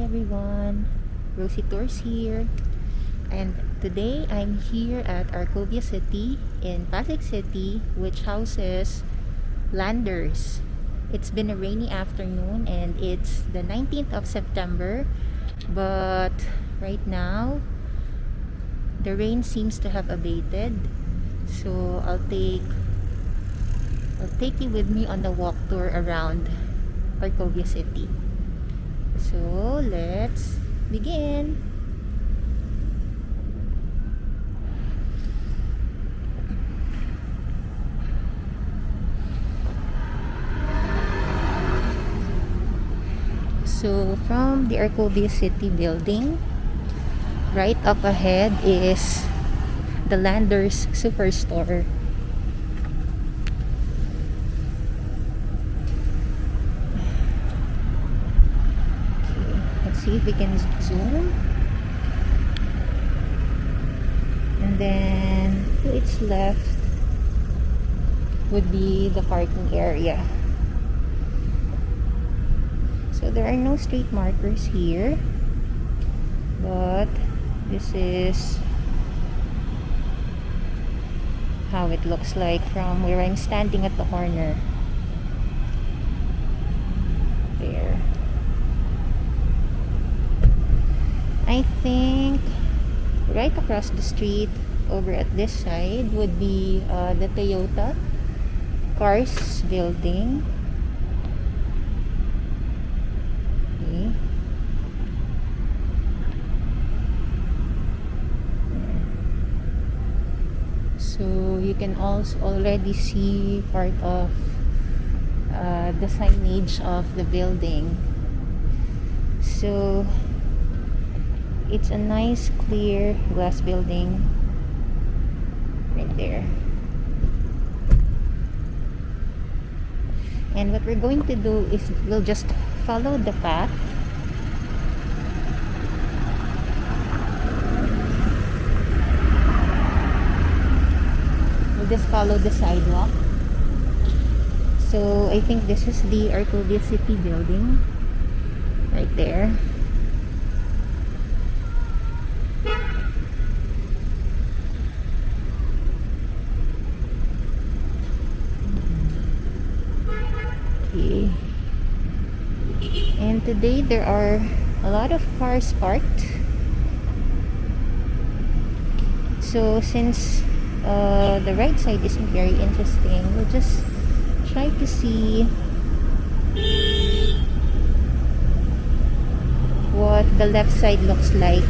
everyone, roseytours here, and today I'm here at ArcoVia City in Pasig City, which houses Landers. It's been a rainy afternoon and it's the 19th of September, but right now the rain seems to have abated, so I'll take you with me on the walk tour around ArcoVia City. So let's begin. So from the ArcoVia City building, right up ahead is the Landers Superstore. See if we can zoom, and then to its left would be the parking area. So there are no street markers here, but this is how it looks like from where I'm standing at the corner there. I think right across the street over at this side would be the Toyota Cars building. Okay. So you can also already see part of the signage of the building. So it's a nice clear glass building right there. And what we're going to do is we'll just follow the path. We'll just follow the sidewalk. So I think this is the ArcoVia City building right there. And today there are a lot of cars parked. So since the right side isn't very interesting, we'll just try to see what the left side looks like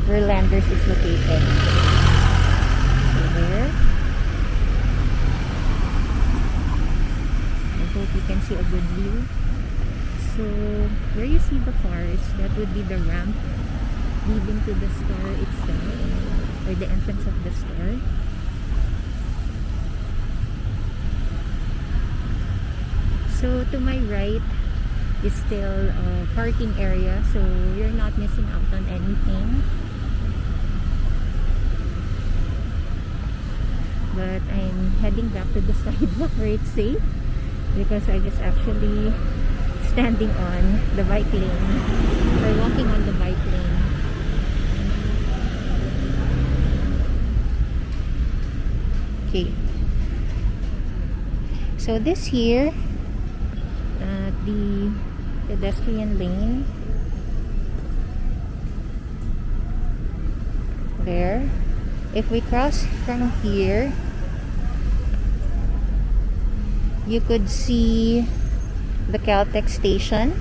where Landers is located. So there. I hope you can see a good view. So where you see the cars, that would be the ramp leading to the store itself, or the entrance of the store. So to my right is still a parking area, so you're not missing out on anything. But I'm heading back to the sidewalk where it's safe, because I was actually standing on the bike lane, or walking on the bike lane. Okay, so this here, the pedestrian lane there, if we cross from here, you could see the Caltech Station.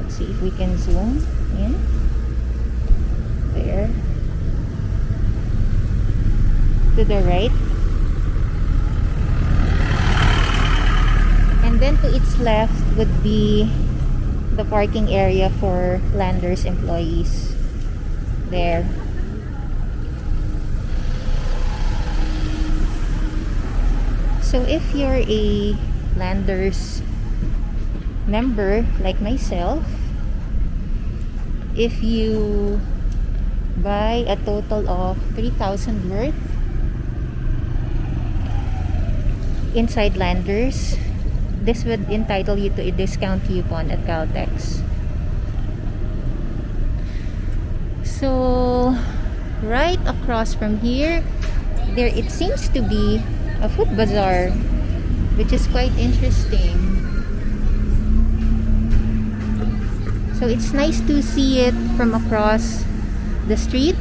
Let's see if we can zoom in there. To the right, and then to its left would be the parking area for Landers employees there. So if you're a Landers member like myself, if you buy a total of 3,000 worth inside Landers, this would entitle you to a discount coupon at Caltex. So right across from here, there it seems to be a food bazaar, which is quite interesting. So it's nice to see it from across the street,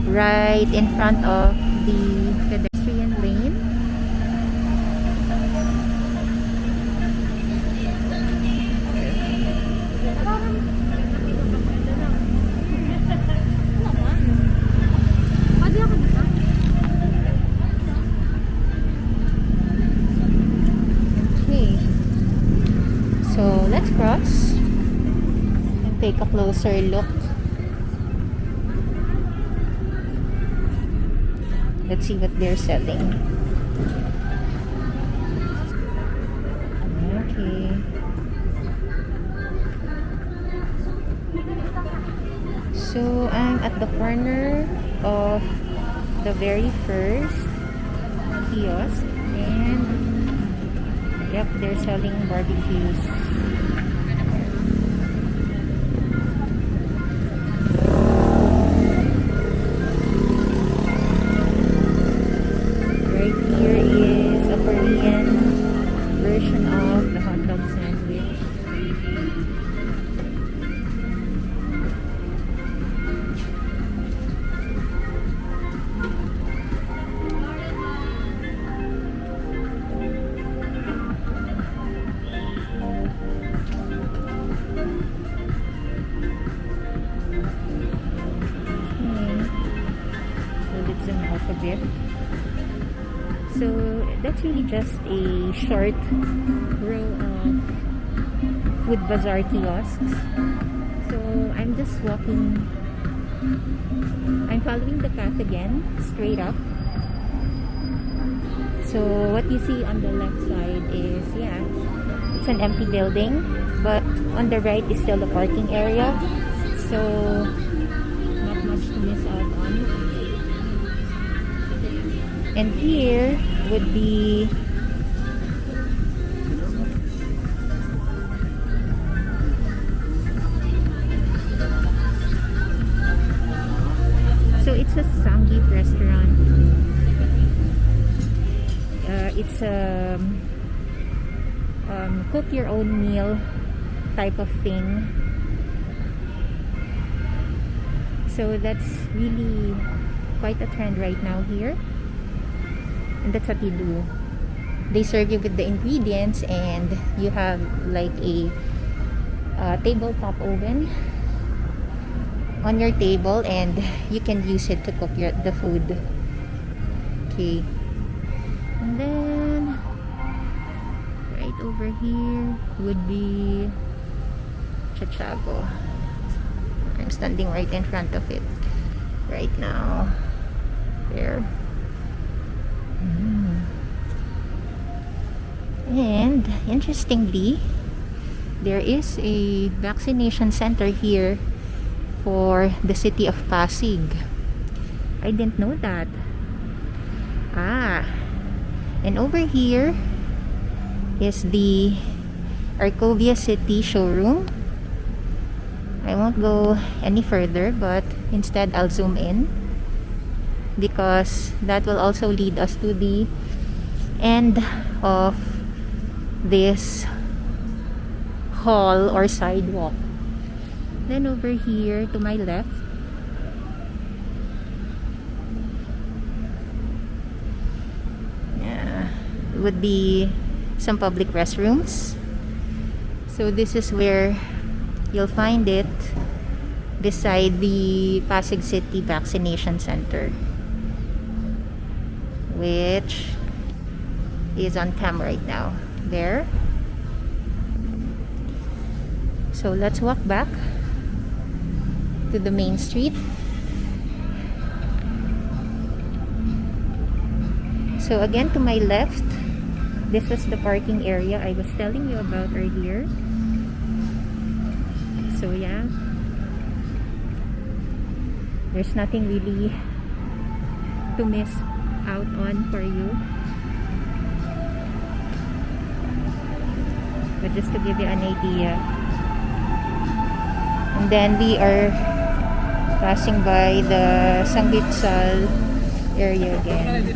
right in front of the pedestrian lane. Okay, so let's cross and take a closer look. Let's see what they're selling. Okay. So I'm at the corner of the very first kiosk, and yep, they're selling barbecues. So that's really just a short row of food bazaar kiosks. So I'm just walking, I'm following the path again, straight up. So what you see on the left side is, yeah, it's an empty building, but on the right is still the parking area. So not much to miss out on. And here would be so it's a Samgip restaurant. It's a cook your own meal type of thing. So that's really quite a trend right now here. And that's what you do. They serve you with the ingredients, and you have like a tabletop oven on your table, and you can use it to cook the food. Okay. And then right over here would be Chachago. I'm standing right in front of it right now. There. And interestingly, there is a vaccination center here for the city of Pasig. I didn't know that. And over here is the ArcoVia City showroom. I won't go any further, but instead I'll zoom in, because that will also lead us to the end of this hall or sidewalk. Then over here to my left, would be some public restrooms. So this is where you'll find it, beside the Pasig City vaccination center, which is on cam right now. There. So let's walk back to the main street. So again, to my left, this was the parking area I was telling you about earlier. So yeah, there's nothing really to miss out on for you. but just to give you an idea. And then we are passing by the Sanggitsal area again.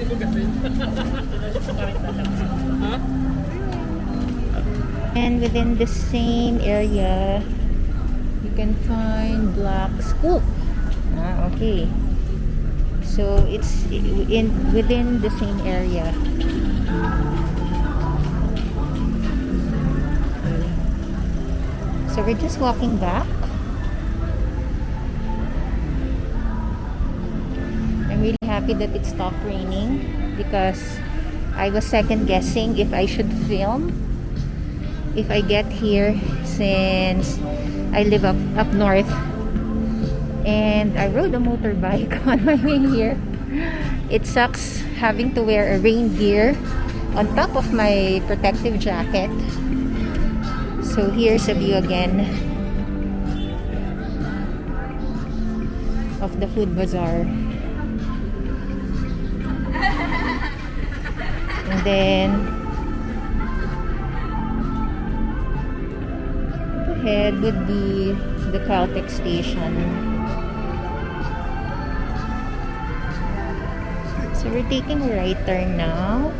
And within the same area, you can find Black Scoop. Okay. So it's within the same area. Okay. So we're just walking back. I'm really happy that it stopped raining because I was second guessing if I should film if I get here, since I live up north and I rode a motorbike on my way here. It sucks having to wear a rain gear on top of my protective jacket. So here's a view again of the food bazaar. And then ahead would be the Caltech Station. So we're taking a right turn now.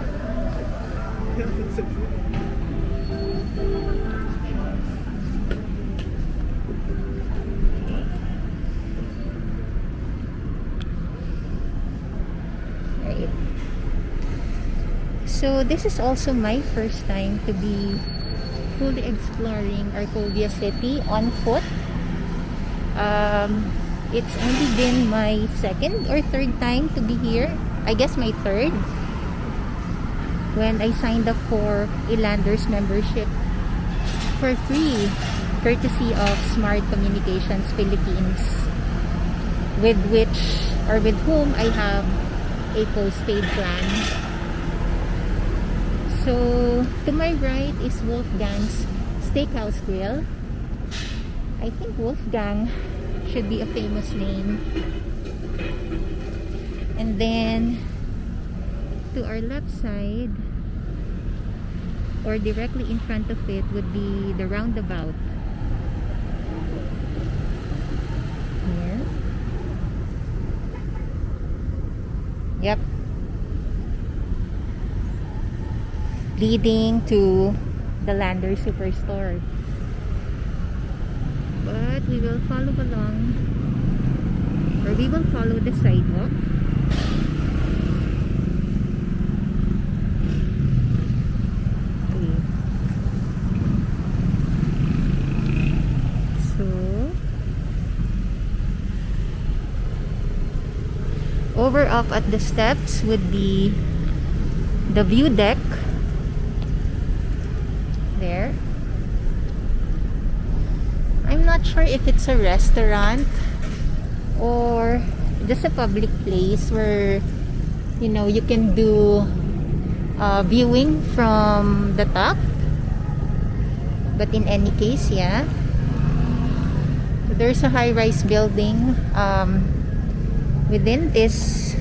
Right. So this is also my first time to be fully exploring ArcoVia City on foot. It's only been my second or third time to be here. I guess my third, when I signed up for a Landers membership for free, courtesy of Smart Communications Philippines, with whom I have a postpaid plan. So to my right is Wolfgang's Steakhouse Grill. I think Wolfgang should be a famous name. And then to our left side, or directly in front of it, would be the roundabout. Here. Yep. Leading to the Landers Superstore. But we will follow along, or we will follow the sidewalk. Okay. So over up at the steps would be the view deck. There. I'm not sure if it's a restaurant or just a public place where, you know, you can do viewing from the top. But in any case, yeah, there's a high-rise building within this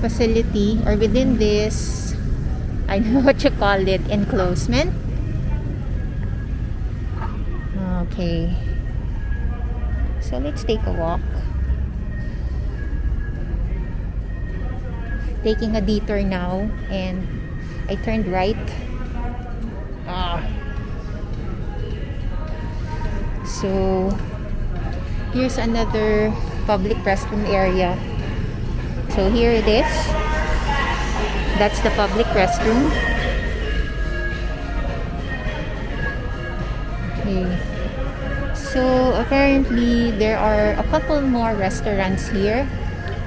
facility, or within this, I don't know what you call it, enclosement. Okay, so let's take a walk. Taking a detour now, and I turned right. So here's another public restroom area. So here it is. That's the public restroom. Okay. So apparently there are a couple more restaurants here,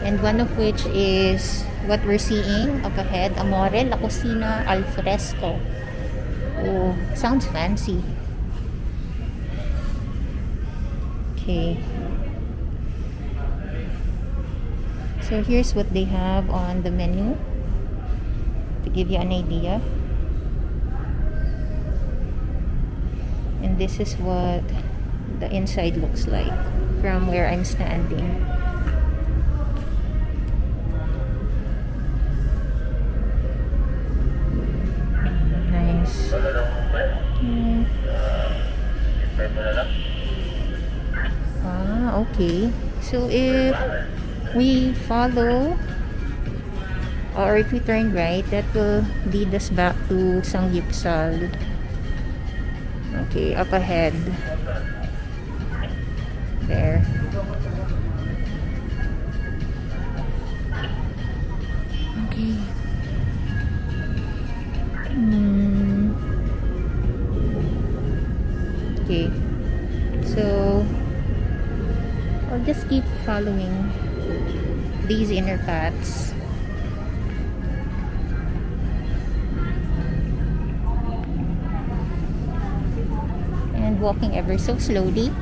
and one of which is what we're seeing up ahead, Amore La Cocina Al Fresco. Oh, sounds fancy. Okay. So here's what they have on the menu to give you an idea. And this is what the inside looks like from where I'm standing. Nice. Okay. So if we follow or if we turn right, that will lead us back to Sanggipsal. Okay, up ahead. There. Okay. Okay. So I'll just keep following these inner paths. And walking ever so slowly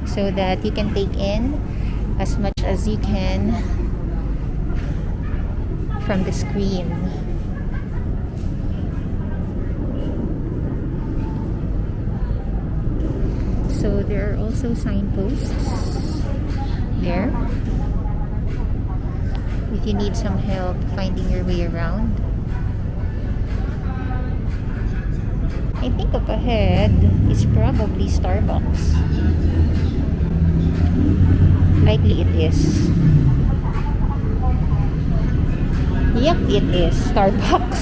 so that you can take in as much as you can from the screen. So there are also signposts there if you need some help finding your way around. I think up ahead is probably Starbucks. Likely it is. Yep, it is Starbucks.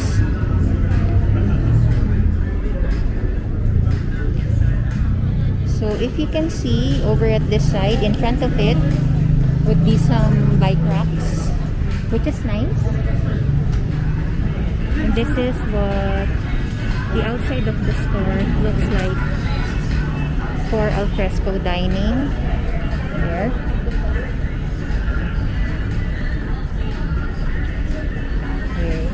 So if you can see over at this side, in front of it would be some bike racks, which is nice. And this is what the outside of the store looks like for alfresco dining. There. Okay.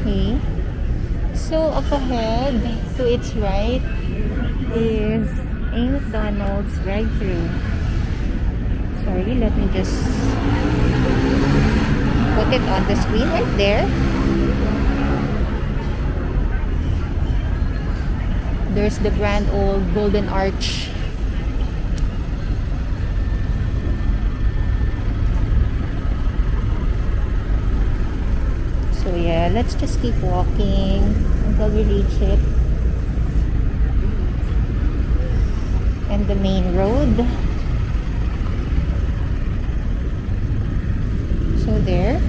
Okay. So up ahead to its right is a McDonald's drive-thru. Sorry, let me just put it on the screen right there. There's the grand old golden arch. So yeah, let's just keep walking until we reach it. And the main road. So there.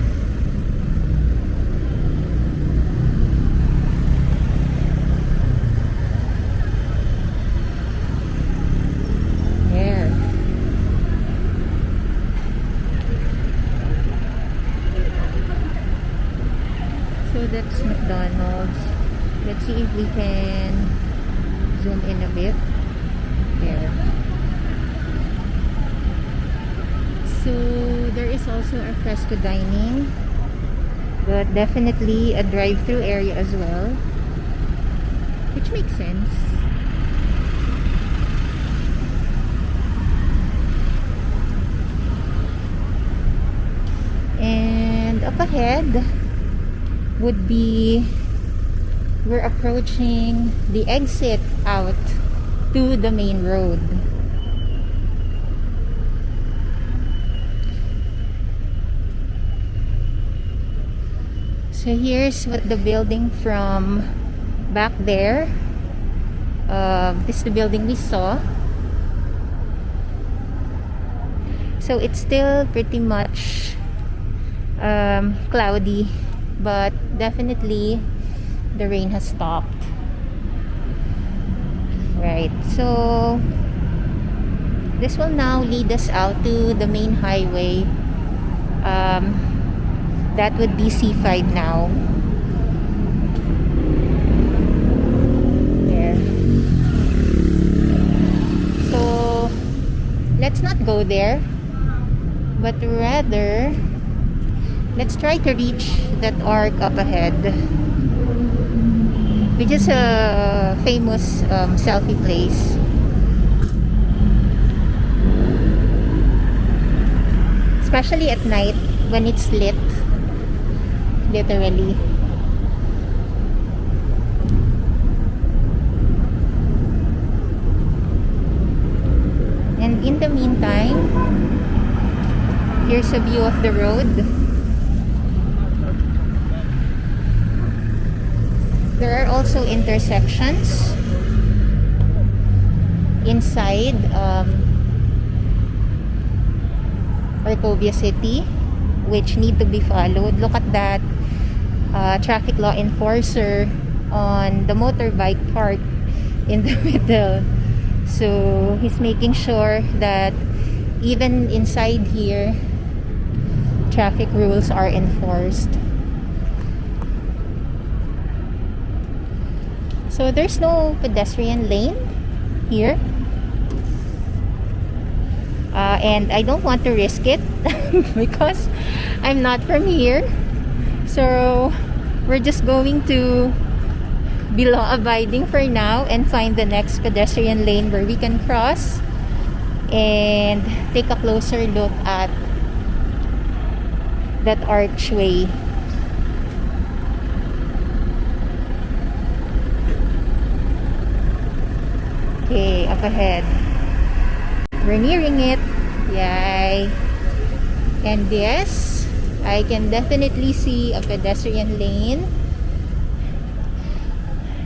There. So that's McDonald's. Let's see if we can zoom in a bit. There. So there is also a fresco dining, but definitely a drive-through area as well, which makes sense. And up ahead would be, we're approaching the exit out to the main road. So here's what the building from back there. This is the building we saw. So it's still pretty much cloudy, but definitely the rain has stopped. Right, so this will now lead us out to the main highway. That would be C5 now. There. So let's not go there, but rather let's try to reach that arc up ahead, which is a famous selfie place. Especially at night when it's lit, literally. And in the meantime, here's a view of the road. There are also intersections inside Arkovia City which need to be followed. Look at that traffic law enforcer on the motorbike park in the middle. So he's making sure that even inside here traffic rules are enforced. So there's no pedestrian lane here, and I don't want to risk it because I'm not from here. So we're just going to be law abiding for now and find the next pedestrian lane where we can cross and take a closer look at that archway. Okay, up ahead. We're nearing it. Yay! And yes, I can definitely see a pedestrian lane.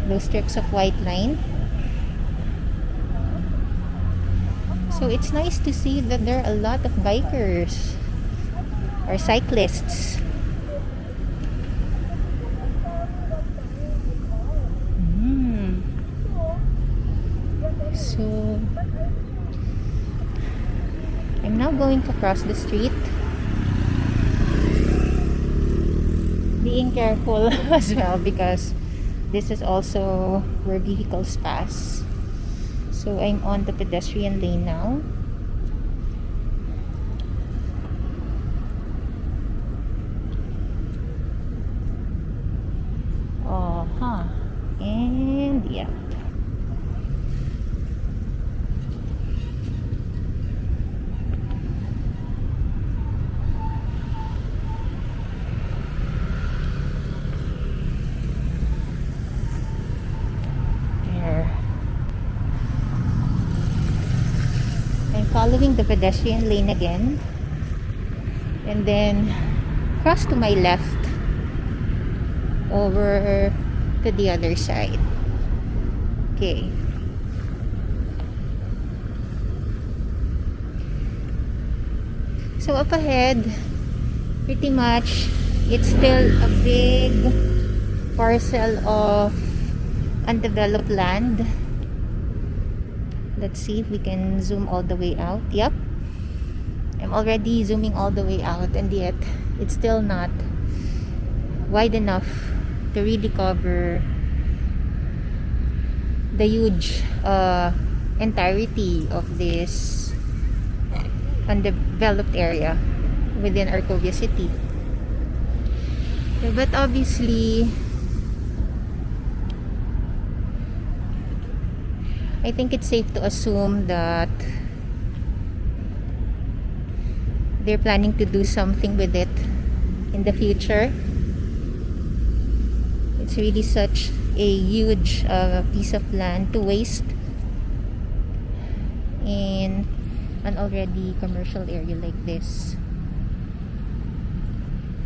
Those strips of white line. So it's nice to see that there are a lot of bikers or cyclists. So I'm now going to cross the street, being careful as well because this is also where vehicles pass. So I'm on the pedestrian lane now. And yeah. Following the pedestrian lane again and then cross to my left over to the other side. Okay, so up ahead pretty much it's still a big parcel of undeveloped land. Let's see if we can zoom all the way out. Yep, I'm already zooming all the way out, and yet it's still not wide enough to really cover the huge entirety of this undeveloped area within Arkovia City. But obviously I think it's safe to assume that they're planning to do something with it in the future. It's really such a huge piece of land to waste in an already commercial area like this.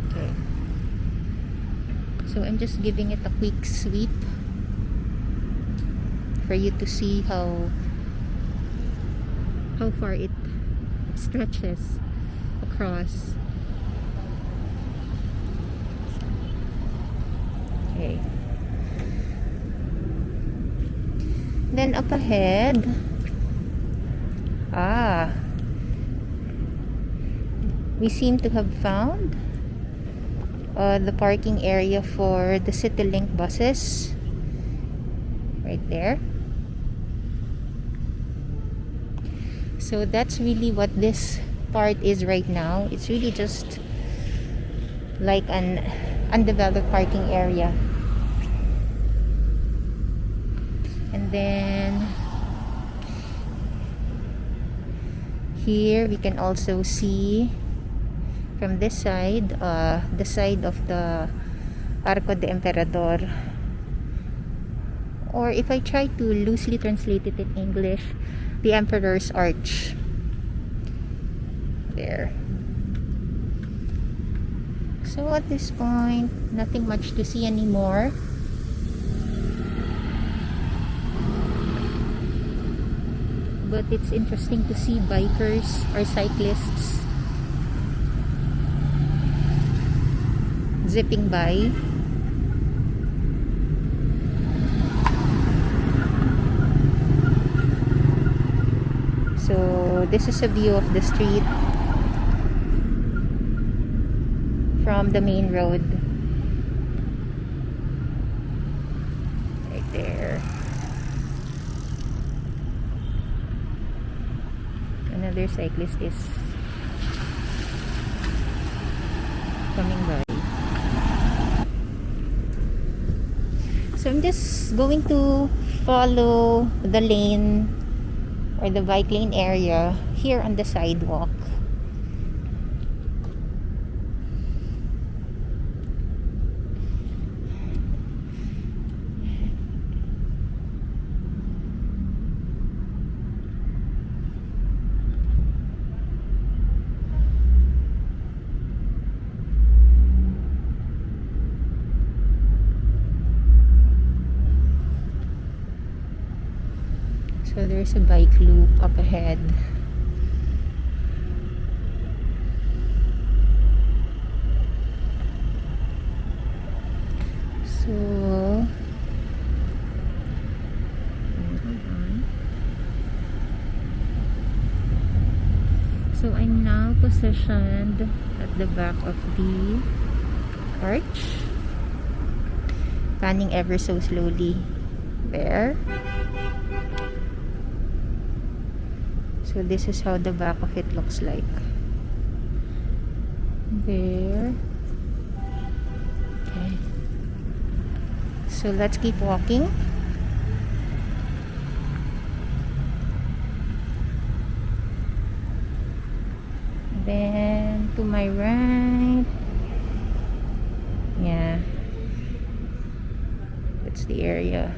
Okay, so I'm just giving it a quick sweep for you to see how far it stretches across. Okay, then up ahead, we seem to have found the parking area for the CityLink buses right there. So that's really what this part is right now. It's really just like an undeveloped parking area. And then here we can also see from this side, the side of the Arco de Emperador, or if I try to loosely translate it in English, the Emperor's Arch. There. So at this point, nothing much to see anymore. but it's interesting to see bikers or cyclists zipping by. So this is a view of the street from the main road. Right there. Another cyclist is coming by. So I'm just going to follow the lane or the bike lane area here on the sidewalk. So there's a bike loop up ahead. So I'm now positioned at the back of the arch, panning ever so slowly there. So this is how the back of it looks like. There. Okay. So let's keep walking. Then to my right. Yeah. That's the area.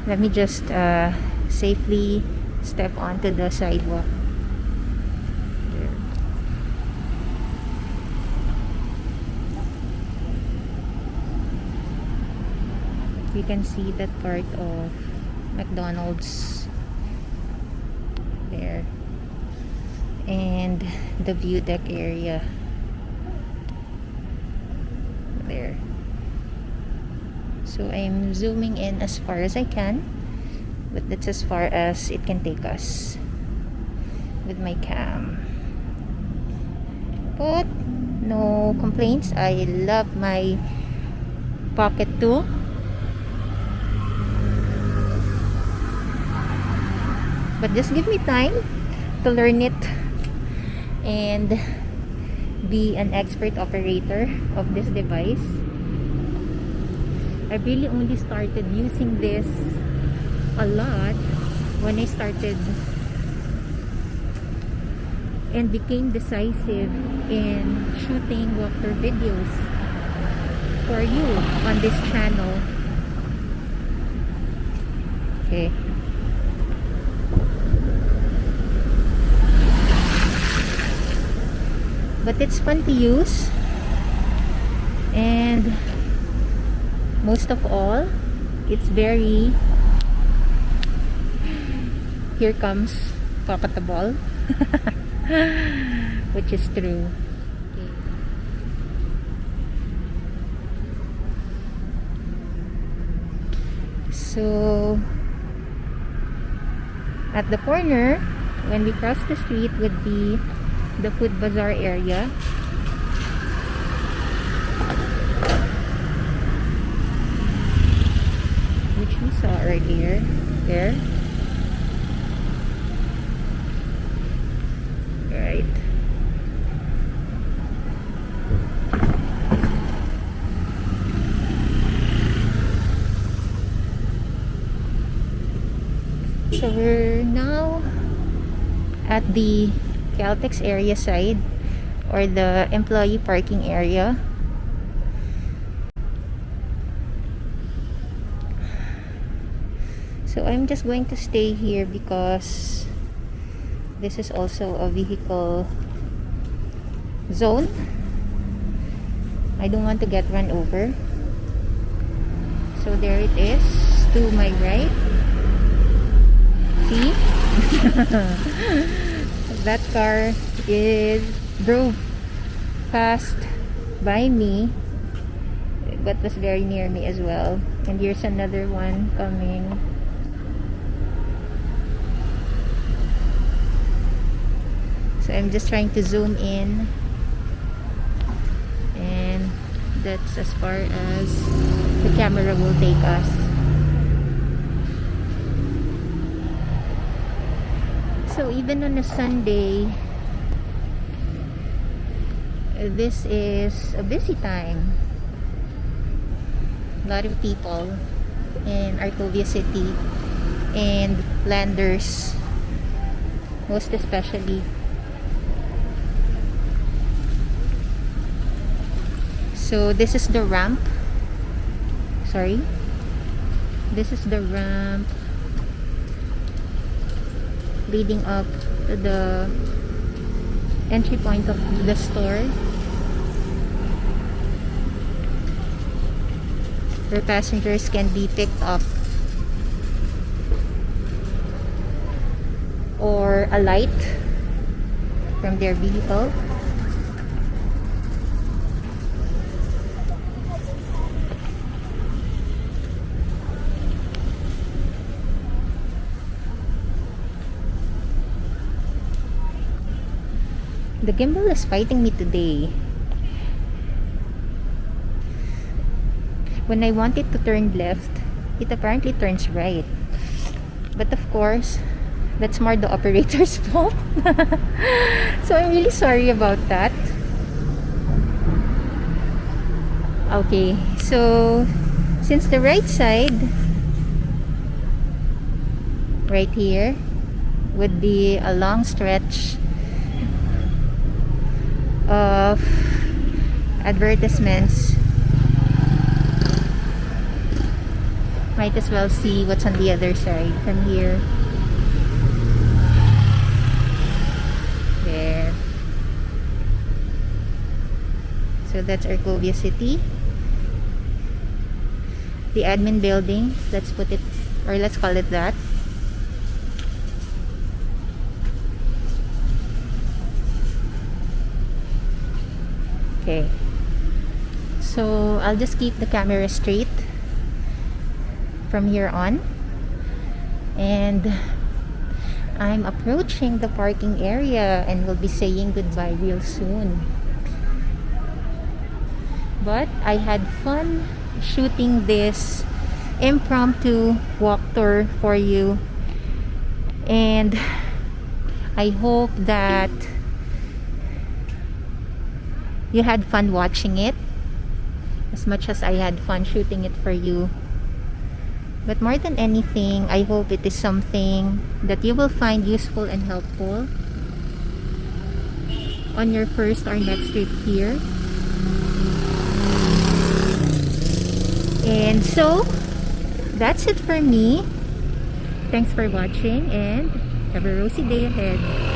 Let me just safely step onto the sidewalk. There. We can see that part of McDonald's there, and the view deck area there. So I'm zooming in as far as I can, but that's as far as it can take us with my cam. But no complaints. I love my Pocket 2. But just give me time to learn it and be an expert operator of this device. I really only started using this a lot when I started and became decisive in shooting walktour videos for you on this channel. Okay. But it's fun to use, and most of all, it's very, here comes pocketable, which is true. Okay. So at the corner, when we cross the street, would be the food bazaar area. Which we saw earlier. There. Right. So we're now at the Caltech Area side, or the employee parking area. So I'm just going to stay here because this is also a vehicle zone. I don't want to get run over. So there it is to my right. See? That car drove past by me, but was very near me as well. And here's another one coming. So I'm just trying to zoom in, and that's as far as the camera will take us. So even on a Sunday, this is a busy time. A lot of people in ArcoVia City and Landers, most especially. So this is the ramp. Sorry. This is the ramp leading up to the entry point of the store, where passengers can be picked up or alight from their vehicle. The gimbal is fighting me today. When I want it to turn left, it apparently turns right. But of course, that's more the operator's fault. So I'm really sorry about that. Okay, so since the right side, right here, would be a long stretch of advertisements, might as well see what's on the other side from here. There. So that's Arkovia City, the admin building, let's put it, or let's call it that. Okay, so I'll just keep the camera straight from here on, and I'm approaching the parking area and will be saying goodbye real soon. But I had fun shooting this impromptu walk tour for you, and I hope that you had fun watching it as much as I had fun shooting it for you. But more than anything, I hope it is something that you will find useful and helpful on your first or next trip here. And so that's it for me. Thanks for watching and have a rosy day ahead.